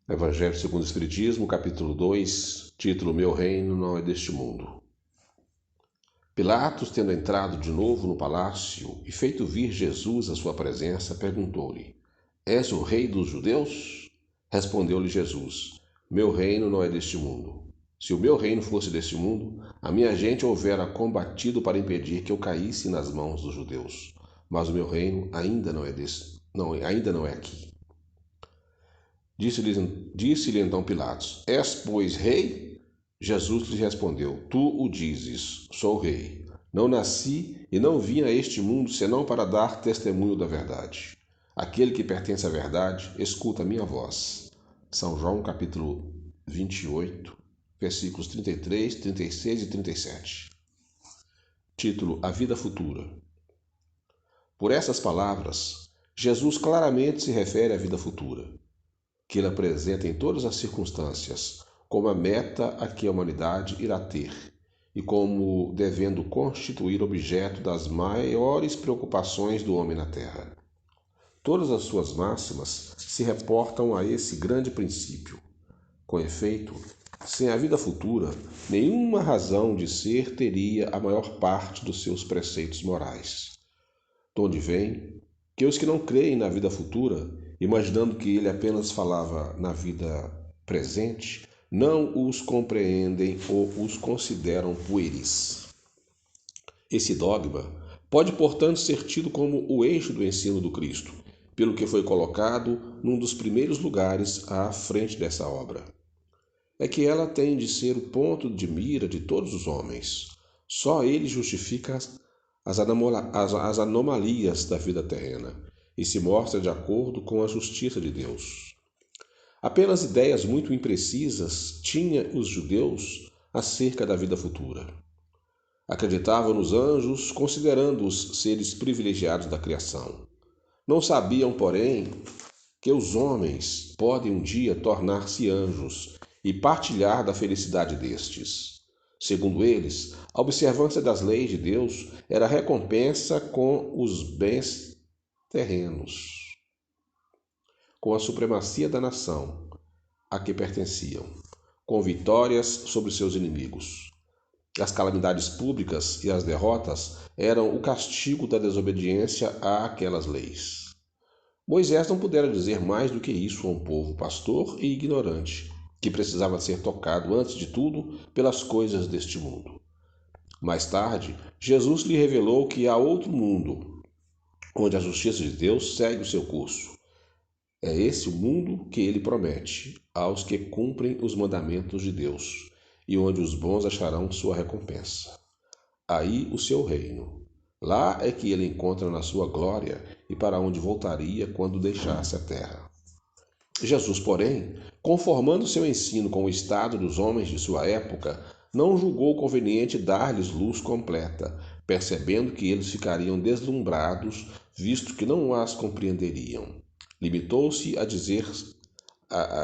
Evangelho segundo o Espiritismo, capítulo 2, título Meu reino não é deste mundo. Pilatos, tendo entrado de novo no palácio e feito vir Jesus à sua presença, perguntou-lhe: És o rei dos judeus? Respondeu-lhe Jesus: Meu reino não é deste mundo. Se o meu reino fosse deste mundo, a minha gente houvera combatido para impedir que eu caísse nas mãos dos judeus. Mas o meu reino ainda não é aqui. Disse-lhe então Pilatos: És, pois, rei? Jesus lhe respondeu: Tu o dizes, sou rei. Não nasci e não vim a este mundo senão para dar testemunho da verdade. Aquele que pertence à verdade, escuta a minha voz. São João capítulo 28, versículos 33, 36 e 37. Título: A vida futura. Por essas palavras, Jesus claramente se refere à vida futura, que ele apresenta em todas as circunstâncias como a meta a que a humanidade irá ter e como devendo constituir objeto das maiores preocupações do homem na Terra. Todas as suas máximas se reportam a esse grande princípio. Com efeito, sem a vida futura, nenhuma razão de ser teria a maior parte dos seus preceitos morais. De onde vem que os que não creem na vida futura, imaginando que ele apenas falava na vida presente, não os compreendem ou os consideram pueris. Esse dogma pode, portanto, ser tido como o eixo do ensino do Cristo, pelo que foi colocado num dos primeiros lugares à frente dessa obra. É que ela tem de ser o ponto de mira de todos os homens. Só ele justifica as anomalias da vida terrena e se mostra de acordo com a justiça de Deus. Apenas ideias muito imprecisas tinham os judeus acerca da vida futura. Acreditavam nos anjos, considerando-os seres privilegiados da criação. Não sabiam, porém, que os homens podem um dia tornar-se anjos e partilhar da felicidade destes. Segundo eles, a observância das leis de Deus era recompensa com os bens terrenos, com a supremacia da nação a que pertenciam, com vitórias sobre seus inimigos. As calamidades públicas e as derrotas eram o castigo da desobediência àquelas leis. Moisés não pudera dizer mais do que isso a um povo pastor e ignorante, que precisava ser tocado, antes de tudo, pelas coisas deste mundo. Mais tarde, Jesus lhe revelou que há outro mundo, onde a justiça de Deus segue o seu curso. É esse o mundo que ele promete aos que cumprem os mandamentos de Deus, e onde os bons acharão sua recompensa. Aí o seu reino. Lá é que ele encontra na sua glória e para onde voltaria quando deixasse a terra. Jesus, porém, conformando seu ensino com o estado dos homens de sua época, não julgou conveniente dar-lhes luz completa, percebendo que eles ficariam deslumbrados, visto que não as compreenderiam. Limitou-se a dizer,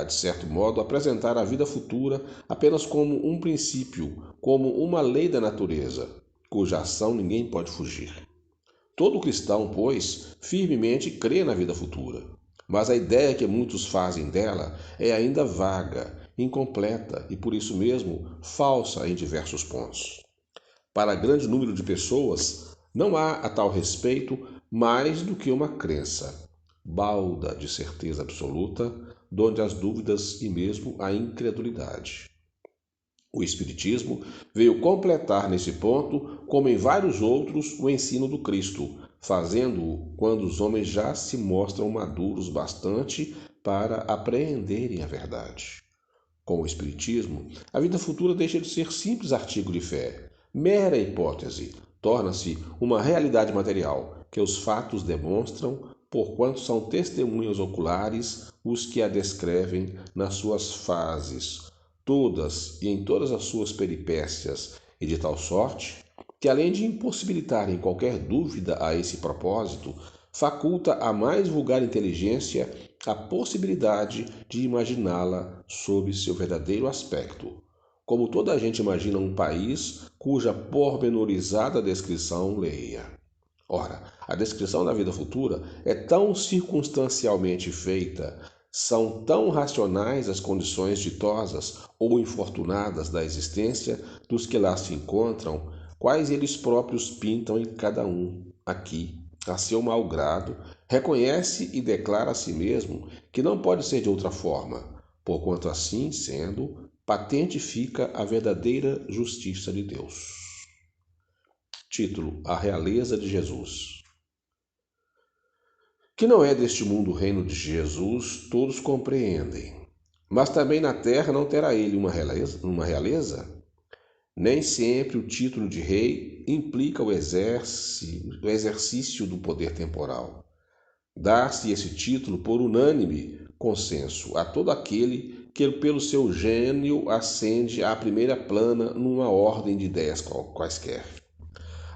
de certo modo, apresentar a vida futura apenas como um princípio, como uma lei da natureza, cuja ação ninguém pode fugir. Todo cristão, pois, firmemente crê na vida futura, mas a ideia que muitos fazem dela é ainda vaga, incompleta e, por isso mesmo, falsa em diversos pontos. Para grande número de pessoas, não há a tal respeito mais do que uma crença, balda de certeza absoluta, donde as dúvidas e mesmo a incredulidade. O Espiritismo veio completar nesse ponto, como em vários outros, o ensino do Cristo, fazendo-o quando os homens já se mostram maduros bastante para apreenderem a verdade. Com o Espiritismo, a vida futura deixa de ser simples artigo de fé, mera hipótese, torna-se uma realidade material, que os fatos demonstram, porquanto são testemunhas oculares os que a descrevem nas suas fases, todas e em todas as suas peripécias, e de tal sorte que, além de impossibilitarem qualquer dúvida a esse propósito, faculta à mais vulgar inteligência a possibilidade de imaginá-la sob seu verdadeiro aspecto, como toda a gente imagina um país cuja pormenorizada descrição leia. Ora, a descrição da vida futura é tão circunstancialmente feita, São tão racionais as condições ditosas ou infortunadas da existência dos que lá se encontram, quais eles próprios pintam em cada um aqui, a seu mau grado, reconhece e declara a si mesmo que não pode ser de outra forma, porquanto assim sendo, patente fica a verdadeira justiça de Deus. Título: A Realeza de Jesus. Que não é deste mundo o reino de Jesus, todos compreendem. Mas também na terra não terá ele uma realeza? Nem sempre o título de rei implica o exercício do poder temporal. Dá-se esse título por unânime consenso a todo aquele que pelo seu gênio ascende à primeira plana numa ordem de ideias quaisquer.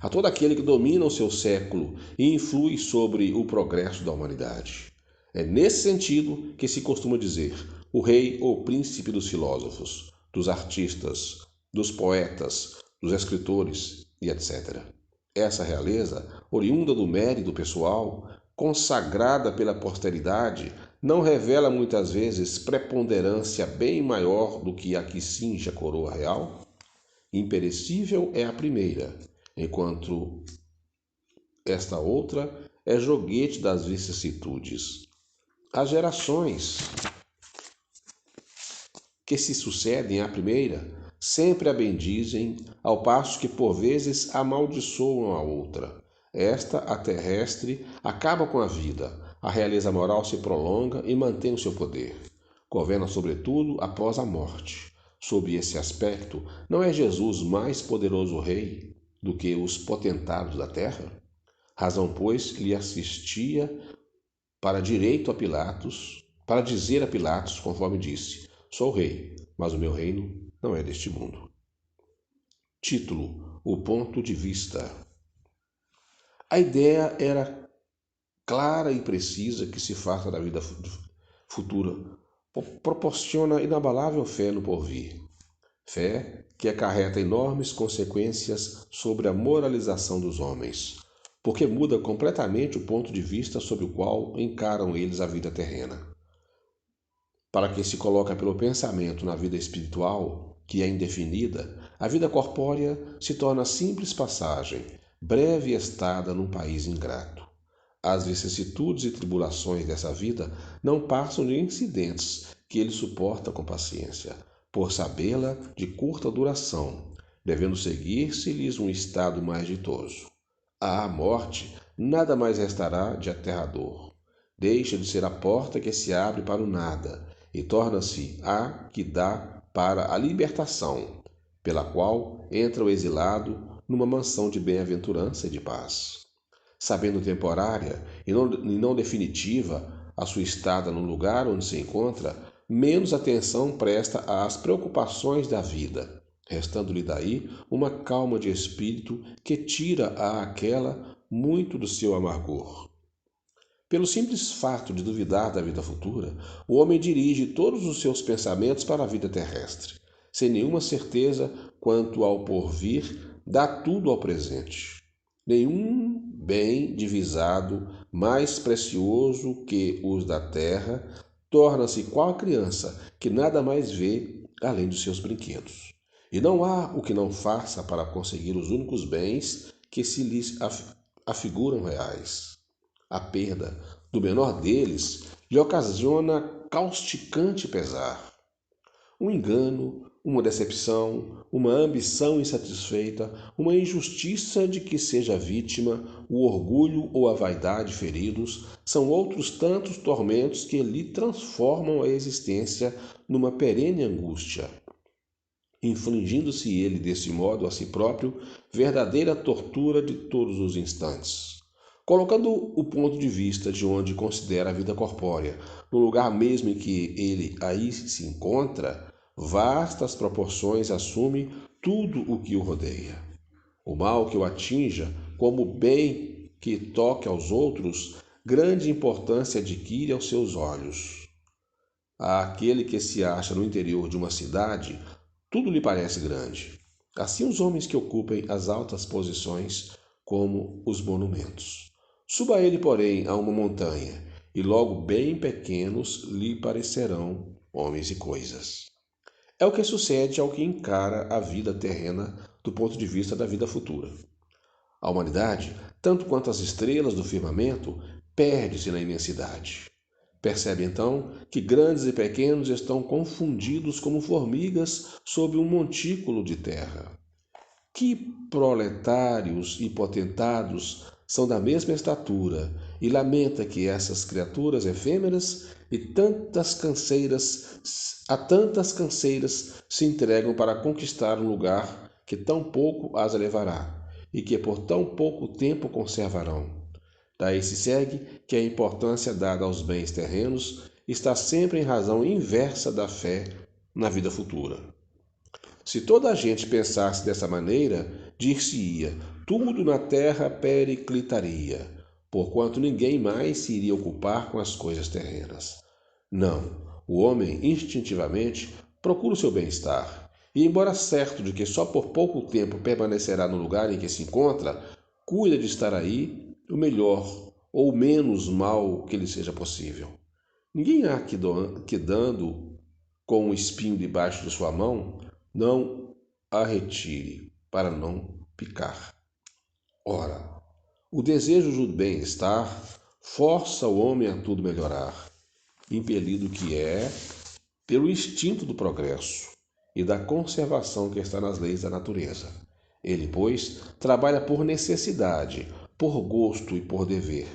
A todo aquele que domina o seu século e influi sobre o progresso da humanidade. É nesse sentido que se costuma dizer o rei ou príncipe dos filósofos, dos artistas, dos poetas, dos escritores e etc. Essa realeza, oriunda do mérito pessoal, consagrada pela posteridade, não revela muitas vezes preponderância bem maior do que a que cinge a coroa real? Imperecível é a primeira, enquanto esta outra é joguete das vicissitudes. As gerações que se sucedem à primeira sempre a bendizem, ao passo que por vezes amaldiçoam a outra. Esta, a terrestre, acaba com a vida, a realeza moral se prolonga e mantém o seu poder. Governa sobretudo após a morte. Sob esse aspecto, não é Jesus mais poderoso rei do que os potentados da terra? Razão, pois, que lhe assistia para dizer a Pilatos, conforme disse: sou rei, mas o meu reino não é deste mundo. Título: O ponto de vista. A ideia era clara e precisa que se faça da vida futura. Proporciona inabalável fé no porvir. Fé que acarreta enormes consequências sobre a moralização dos homens, porque muda completamente o ponto de vista sob o qual encaram eles a vida terrena. Para quem se coloca pelo pensamento na vida espiritual, que é indefinida, a vida corpórea se torna simples passagem, breve estada num país ingrato. As vicissitudes e tribulações dessa vida não passam de incidentes que ele suporta com paciência, por sabê-la de curta duração, devendo seguir-se-lhes um estado mais ditoso. À morte, nada mais restará de aterrador. Deixa de ser a porta que se abre para o nada e torna-se a que dá para a libertação, pela qual entra o exilado numa mansão de bem-aventurança e de paz. Sabendo temporária e não definitiva a sua estada no lugar onde se encontra, menos atenção presta às preocupações da vida, restando-lhe daí uma calma de espírito que tira àquela muito do seu amargor. Pelo simples fato de duvidar da vida futura, o homem dirige todos os seus pensamentos para a vida terrestre. Sem nenhuma certeza quanto ao porvir, dá tudo ao presente. Nenhum bem divisado mais precioso que os da terra torna-se qual a criança que nada mais vê além dos seus brinquedos. E não há o que não faça para conseguir os únicos bens que se lhes afiguram reais. A perda do menor deles lhe ocasiona causticante pesar. Um engano, uma decepção, uma ambição insatisfeita, uma injustiça de que seja vítima, o orgulho ou a vaidade feridos, são outros tantos tormentos que lhe transformam a existência numa perene angústia, infligindo-se ele desse modo a si próprio verdadeira tortura de todos os instantes. Colocando o ponto de vista de onde considera a vida corpórea, no lugar mesmo em que ele aí se encontra, vastas proporções assume tudo o que o rodeia. O mal que o atinja, como o bem que toque aos outros, grande importância adquire aos seus olhos. Àquele que se acha no interior de uma cidade, tudo lhe parece grande. Assim os homens que ocupem as altas posições, como os monumentos. Suba ele, porém, a uma montanha, e logo bem pequenos lhe parecerão homens e coisas. É o que sucede ao que encara a vida terrena do ponto de vista da vida futura. A humanidade, tanto quanto as estrelas do firmamento, perde-se na imensidade. Percebe então que grandes e pequenos estão confundidos como formigas sob um montículo de terra. Que proletários e potentados são da mesma estatura, e lamenta que essas criaturas efêmeras e a tantas canseiras se entregam para conquistar um lugar que tão pouco as levará e que por tão pouco tempo conservarão. Daí se segue que a importância dada aos bens terrenos está sempre em razão inversa da fé na vida futura. Se toda a gente pensasse dessa maneira, dir-se-ia, tudo na terra periclitaria, porquanto ninguém mais se iria ocupar com as coisas terrenas. Não, o homem instintivamente procura o seu bem-estar, e embora certo de que só por pouco tempo permanecerá no lugar em que se encontra, cuida de estar aí o melhor ou o menos mal que lhe seja possível. Ninguém há que dando com um espinho debaixo de sua mão, não a retire para não picar. Ora, o desejo do bem-estar força o homem a tudo melhorar, impelido que é pelo instinto do progresso e da conservação que está nas leis da natureza. Ele, pois, trabalha por necessidade, por gosto e por dever,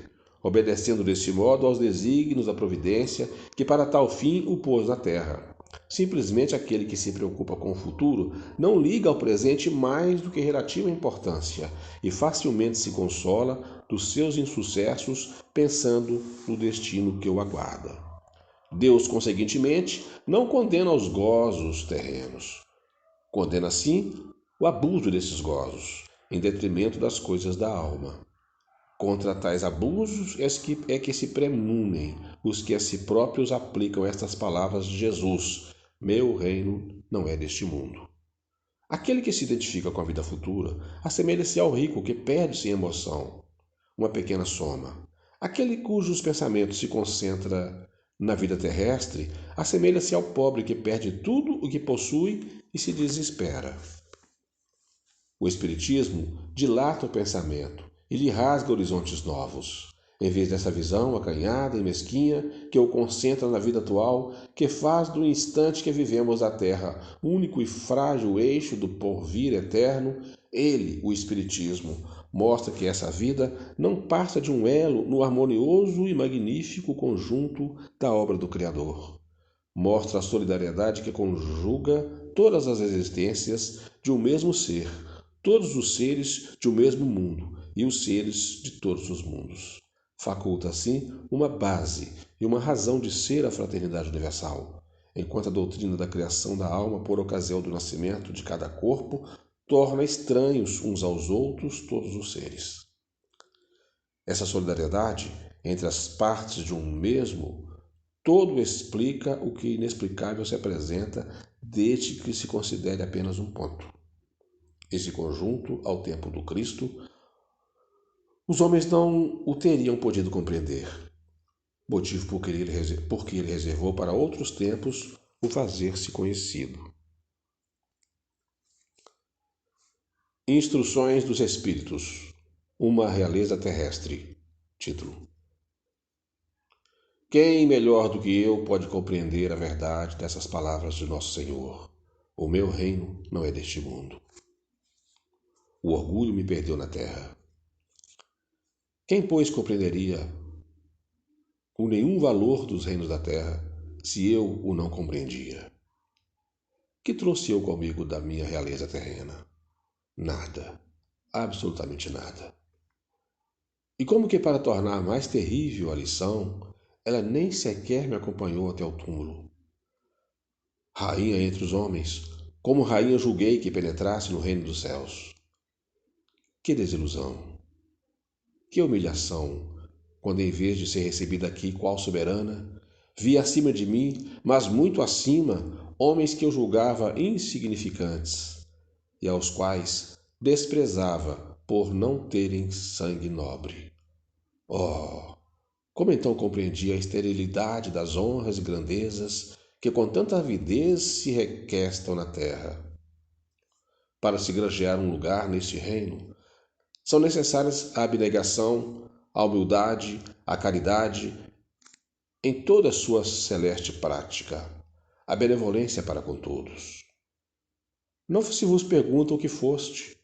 obedecendo desse modo aos desígnios da providência que para tal fim o pôs na terra. Simplesmente aquele que se preocupa com o futuro não liga ao presente mais do que relativa importância e facilmente se consola dos seus insucessos pensando no destino que o aguarda. Deus, conseguintemente, não condena os gozos terrenos. Condena, sim, o abuso desses gozos, em detrimento das coisas da alma. Contra tais abusos é que se premunem os que a si próprios aplicam estas palavras de Jesus: meu reino não é deste mundo. Aquele que se identifica com a vida futura assemelha-se ao rico que perde-se em emoção, uma pequena soma. Aquele cujos pensamentos se concentra na vida terrestre assemelha-se ao pobre que perde tudo o que possui e se desespera. O Espiritismo dilata o pensamento e lhe rasga horizontes novos. Em vez dessa visão acanhada e mesquinha que o concentra na vida atual, que faz do instante que vivemos a Terra único e frágil eixo do porvir eterno, ele, o Espiritismo, mostra que essa vida não passa de um elo no harmonioso e magnífico conjunto da obra do Criador. Mostra a solidariedade que conjuga todas as existências de um mesmo ser, todos os seres de um mesmo mundo e os seres de todos os mundos. Faculta, assim, uma base e uma razão de ser a fraternidade universal, enquanto a doutrina da criação da alma por ocasião do nascimento de cada corpo torna estranhos uns aos outros todos os seres. Essa solidariedade entre as partes de um mesmo todo explica o que inexplicável se apresenta desde que se considere apenas um ponto. Esse conjunto, ao tempo do Cristo, os homens não o teriam podido compreender, motivo porque ele reservou para outros tempos o fazer-se conhecido. Instruções dos Espíritos, uma realeza terrestre. Título. Quem melhor do que eu pode compreender a verdade dessas palavras de Nosso Senhor? O meu reino não é deste mundo. O orgulho me perdeu na terra. Quem, pois, compreenderia com nenhum valor dos reinos da terra se eu o não compreendia? Que trouxe eu comigo da minha realeza terrena? Nada, absolutamente nada. E como que para tornar mais terrível a lição, ela nem sequer me acompanhou até o túmulo. Rainha entre os homens, como rainha julguei que penetrasse no reino dos céus. Que desilusão! Que humilhação, quando em vez de ser recebida aqui qual soberana, vi acima de mim, mas muito acima, homens que eu julgava insignificantes e aos quais desprezava por não terem sangue nobre. Oh, Como então compreendia a esterilidade das honras e grandezas que com tanta avidez se requestam na terra? Para se granjear um lugar neste reino, são necessárias a abnegação, a humildade, a caridade, em toda a sua celeste prática, a benevolência para com todos. Não se vos pergunta o que foste,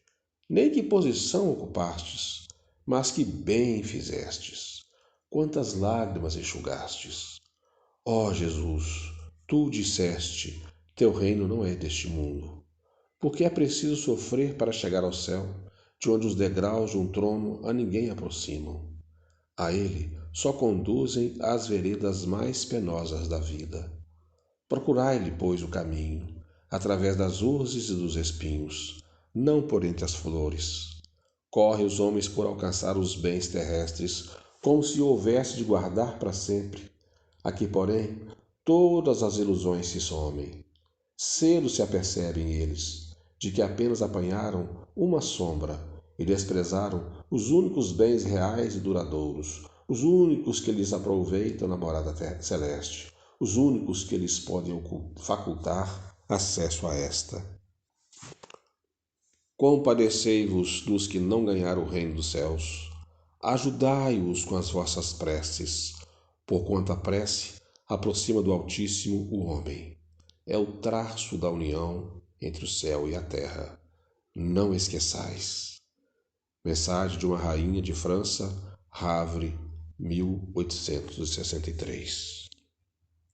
nem que posição ocupastes, mas que bem fizestes, quantas lágrimas enxugastes. Ó Jesus, tu disseste, teu reino não é deste mundo, porque é preciso sofrer para chegar ao céu, de onde os degraus de um trono a ninguém aproximam. A ele só conduzem às veredas mais penosas da vida. Procurai-lhe, pois, o caminho, através das urzes e dos espinhos, não por entre as flores. Correm os homens por alcançar os bens terrestres, como se houvesse de guardar para sempre. Aqui, porém, todas as ilusões se somem. Cedo se apercebem eles, de que apenas apanharam uma sombra e desprezaram os únicos bens reais e duradouros, os únicos que lhes aproveitam na morada celeste, os únicos que lhes podem facultar acesso a esta. Compadecei-vos dos que não ganharam o reino dos céus. Ajudai-os com as vossas preces, porquanto a prece aproxima do Altíssimo o homem. É o traço da união entre o céu e a terra. Não esqueçais. Mensagem de uma rainha de França, Havre, 1863.